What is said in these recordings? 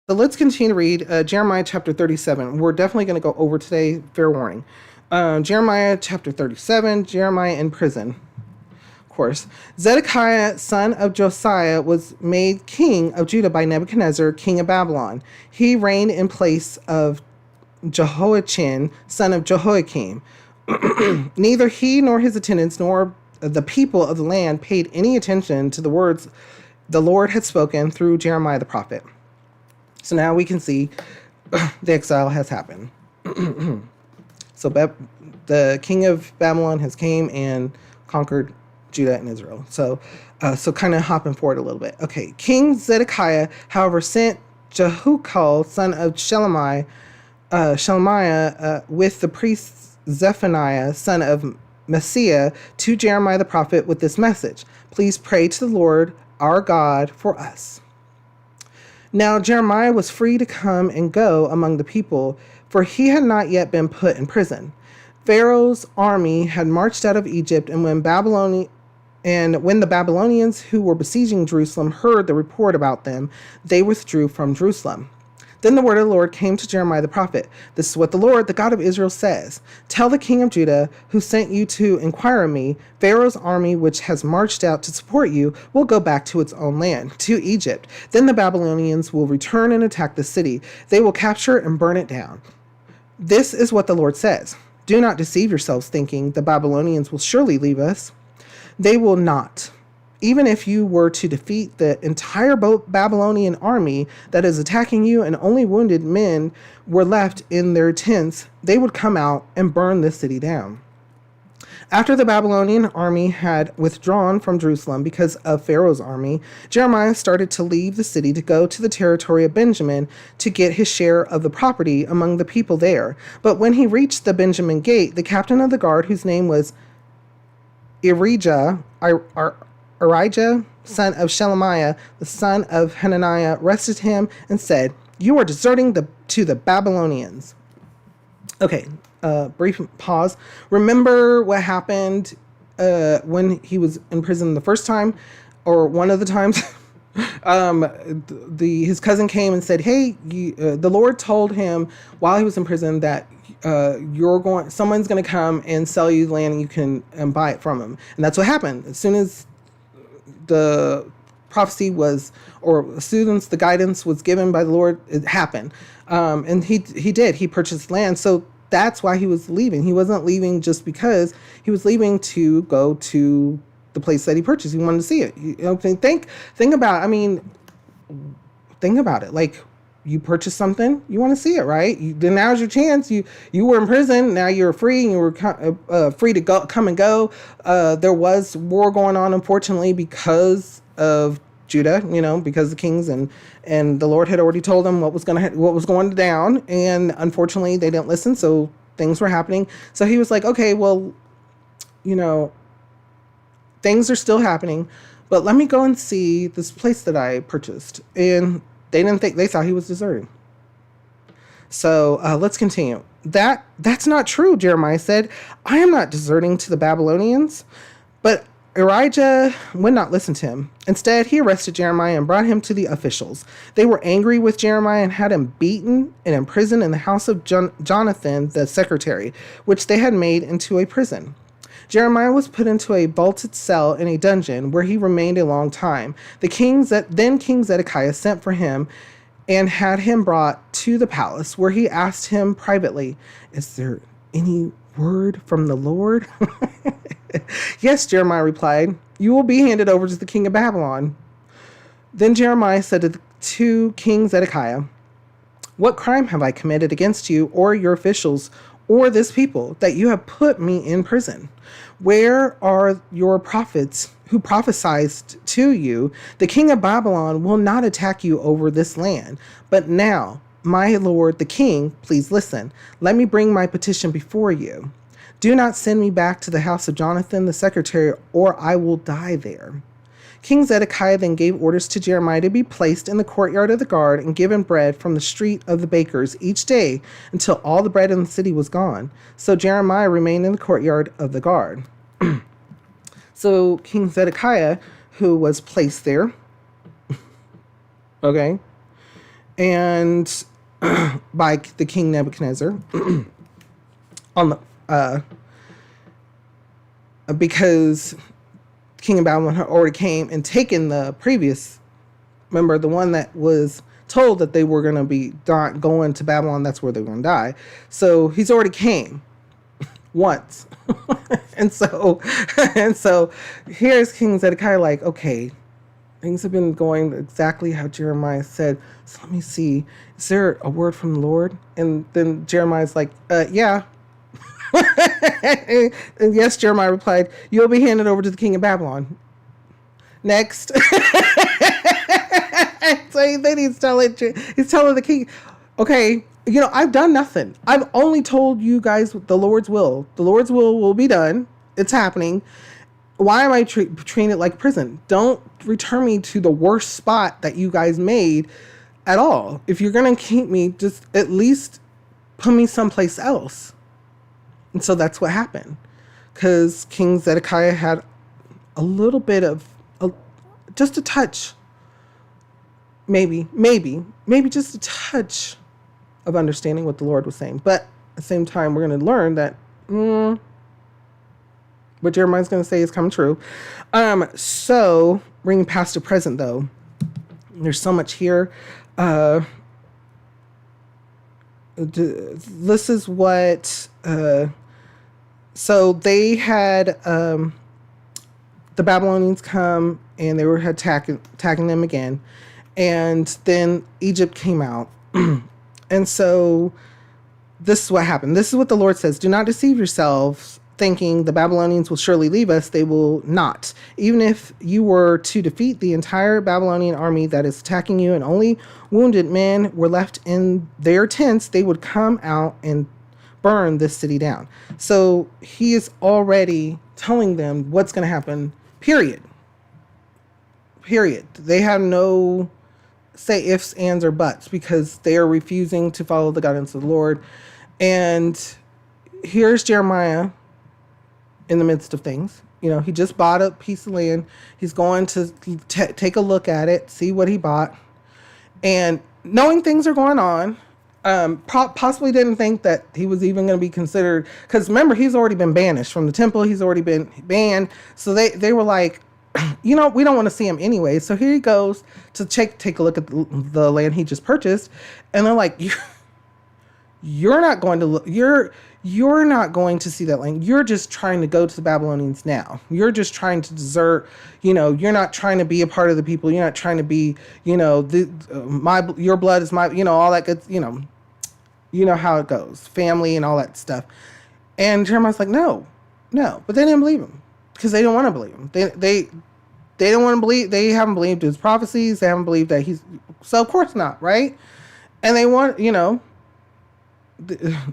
So let's continue to read Jeremiah chapter 37. We're definitely going to go over today, fair warning. Jeremiah chapter 37, Jeremiah in prison. Of course, Zedekiah, son of Josiah, was made king of Judah by Nebuchadnezzar, king of Babylon. He reigned in place of Jehoiachin, son of Jehoiakim. Neither he nor his attendants nor the people of the land paid any attention to the words the Lord had spoken through Jeremiah the prophet. So now we can see the exile has happened. So the king of Babylon has came and conquered Judah and Israel. So kind of hopping forward a little bit. Okay, King Zedekiah, however, sent Jehukal, son of Shelemiah, with the priest Zephaniah, son of Messiah, to Jeremiah the prophet with this message: please pray to the Lord our God for us. Now Jeremiah was free to come and go among the people, for he had not yet been put in prison. Pharaoh's army had marched out of Egypt, and when the Babylonians who were besieging Jerusalem heard the report about them, they withdrew from Jerusalem. Then the word of the Lord came to Jeremiah the prophet. This is what the Lord, the God of Israel, says. Tell the king of Judah, who sent you to inquire of me, Pharaoh's army, which has marched out to support you, will go back to its own land, to Egypt. Then the Babylonians will return and attack the city. They will capture and burn it down. This is what the Lord says. Do not deceive yourselves, thinking the Babylonians will surely leave us. They will not. Even if you were to defeat the entire Babylonian army that is attacking you and only wounded men were left in their tents, they would come out and burn this city down. After the Babylonian army had withdrawn from Jerusalem because of Pharaoh's army, Jeremiah started to leave the city to go to the territory of Benjamin to get his share of the property among the people there. But when he reached the Benjamin gate, the captain of the guard, whose name was Irijah, son of Shelemiah, the son of Hananiah, arrested him and said, "You are deserting to the Babylonians." Okay, brief pause. Remember what happened when he was in prison the first time, or one of the times? His cousin came and said, "Hey, the Lord told him while he was in prison that someone's going to come and sell you the land, and you can buy it from him." And that's what happened. As soon as the prophecy was, or students, the guidance was given by the Lord, it happened. And he did. He purchased land. So that's why he was leaving. He wasn't leaving just because. He was leaving to go to the place that he purchased. He wanted to see it. Think about. I mean, think about it. Like, you purchased something, you want to see it, right? Then now's your chance. You were in prison, now you're free, and you were free to come and go. There was war going on, unfortunately, because of Judah, because the kings and the Lord had already told them what was going down, and unfortunately they didn't listen, so things were happening. So he was like, okay, well, things are still happening, but let me go and see this place that I purchased. And they thought he was deserting. So let's continue. That's not true, Jeremiah said. I am not deserting to the Babylonians. But Irijah would not listen to him. Instead, he arrested Jeremiah and brought him to the officials. They were angry with Jeremiah and had him beaten and imprisoned in the house of Jonathan, the secretary, which they had made into a prison. Jeremiah was put into a vaulted cell in a dungeon where he remained a long time. King Zedekiah sent for him and had him brought to the palace, where he asked him privately, "Is there any word from the Lord?" "Yes," Jeremiah replied. "You will be handed over to the king of Babylon." Then Jeremiah said to King Zedekiah, "What crime have I committed against you or your officials or this people, that you have put me in prison? Where are your prophets who prophesied to you, the king of Babylon will not attack you over this land? But now, my lord the king, please listen. Let me bring my petition before you. Do not send me back to the house of Jonathan the secretary, or I will die there." King Zedekiah then gave orders to Jeremiah to be placed in the courtyard of the guard and given bread from the street of the bakers each day until all the bread in the city was gone. So Jeremiah remained in the courtyard of the guard. So King Zedekiah, who was placed there, okay, and by the king Nebuchadnezzar on the because King of Babylon had already came and taken the previous, remember, the one that was told that they were going to be going to Babylon, that's where they were going to die. So he's already came once. and so here's King Zedekiah like, okay, things have been going exactly how Jeremiah said. So let me see, is there a word from the Lord? And then Jeremiah's like, yeah. And yes, Jeremiah replied, you'll be handed over to the king of Babylon. Next. So then he's telling the king, okay, I've done nothing. I've only told you guys the Lord's will. The Lord's will be done. It's happening. Why am I treating it like prison? Don't return me to the worst spot that you guys made at all. If you're going to keep me, just at least put me someplace else. And so that's what happened. Because King Zedekiah had a little bit of, just a touch, maybe just a touch of understanding what the Lord was saying. But at the same time, we're going to learn that what Jeremiah's going to say is coming true. So bringing past to present, though, there's so much here. This is what, so they had, the Babylonians come and they were attacking them again. And then Egypt came out. And so this is what happened. This is what the Lord says. Do not deceive yourselves, thinking the Babylonians will surely leave us. They will not. Even if you were to defeat the entire Babylonian army that is attacking you and only wounded men were left in their tents, they would come out and burn this city down. So he is already telling them what's going to happen, period. They have no say ifs, ands, or buts because they are refusing to follow the guidance of the Lord. And here's Jeremiah in the midst of things. He just bought a piece of land. He's going to take a look at it, see what he bought. And knowing things are going on, possibly didn't think that he was even going to be considered. Because remember, he's already been banished from the temple. He's already been banned. So they were like, we don't want to see him anyway. So here he goes to take a look at the land he just purchased. And they're like, you're not going to look, you're not going to see that land. You're just trying to go to the Babylonians now. You're just trying to desert, you're not trying to be a part of the people. You're not trying to be, your blood is my, all that good, you know how it goes, family and all that stuff. And Jeremiah's like, no, but they didn't believe him because they don't want to believe him. They don't want to believe, they haven't believed his prophecies. They haven't believed that so of course not. Right. And they want,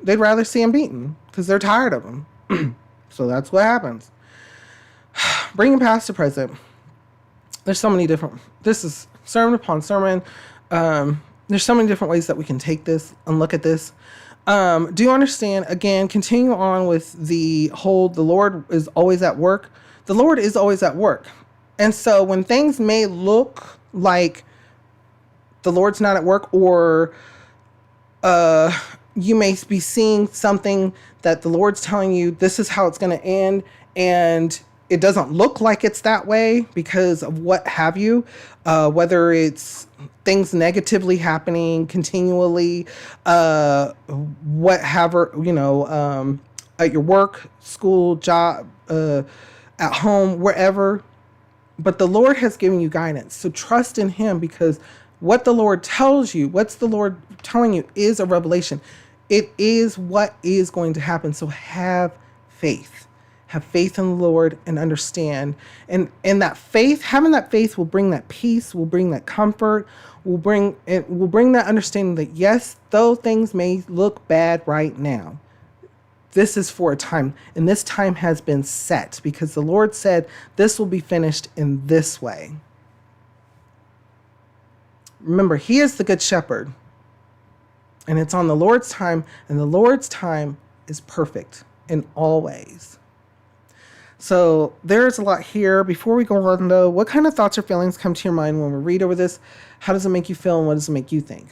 they'd rather see him beaten because they're tired of him. So that's what happens. Bringing past to present. There's so many different, this is sermon upon sermon. There's so many different ways that we can take this and look at this. Do you understand? Again, continue on with the Lord is always at work. The Lord is always at work. And so when things may look like the Lord's not at work, or you may be seeing something that the Lord's telling you, this is how it's going to end, and it doesn't look like it's that way because of what have you, whether it's things negatively happening continually, whatever, at your work, school, job, at home, wherever. But the Lord has given you guidance. So trust in him, because what the Lord tells you, what's the Lord telling you is a revelation. It is what is going to happen. So have faith. Have faith in the Lord and understand. And that faith, having that faith will bring that peace, will bring that comfort, will bring that understanding that yes, though things may look bad right now, this is for a time, and this time has been set because the Lord said this will be finished in this way. Remember, he is the good shepherd, and it's on the Lord's time, and the Lord's time is perfect in all ways. So there's a lot here. Before we go on, though, what kind of thoughts or feelings come to your mind when we read over this? How does it make you feel, and what does it make you think?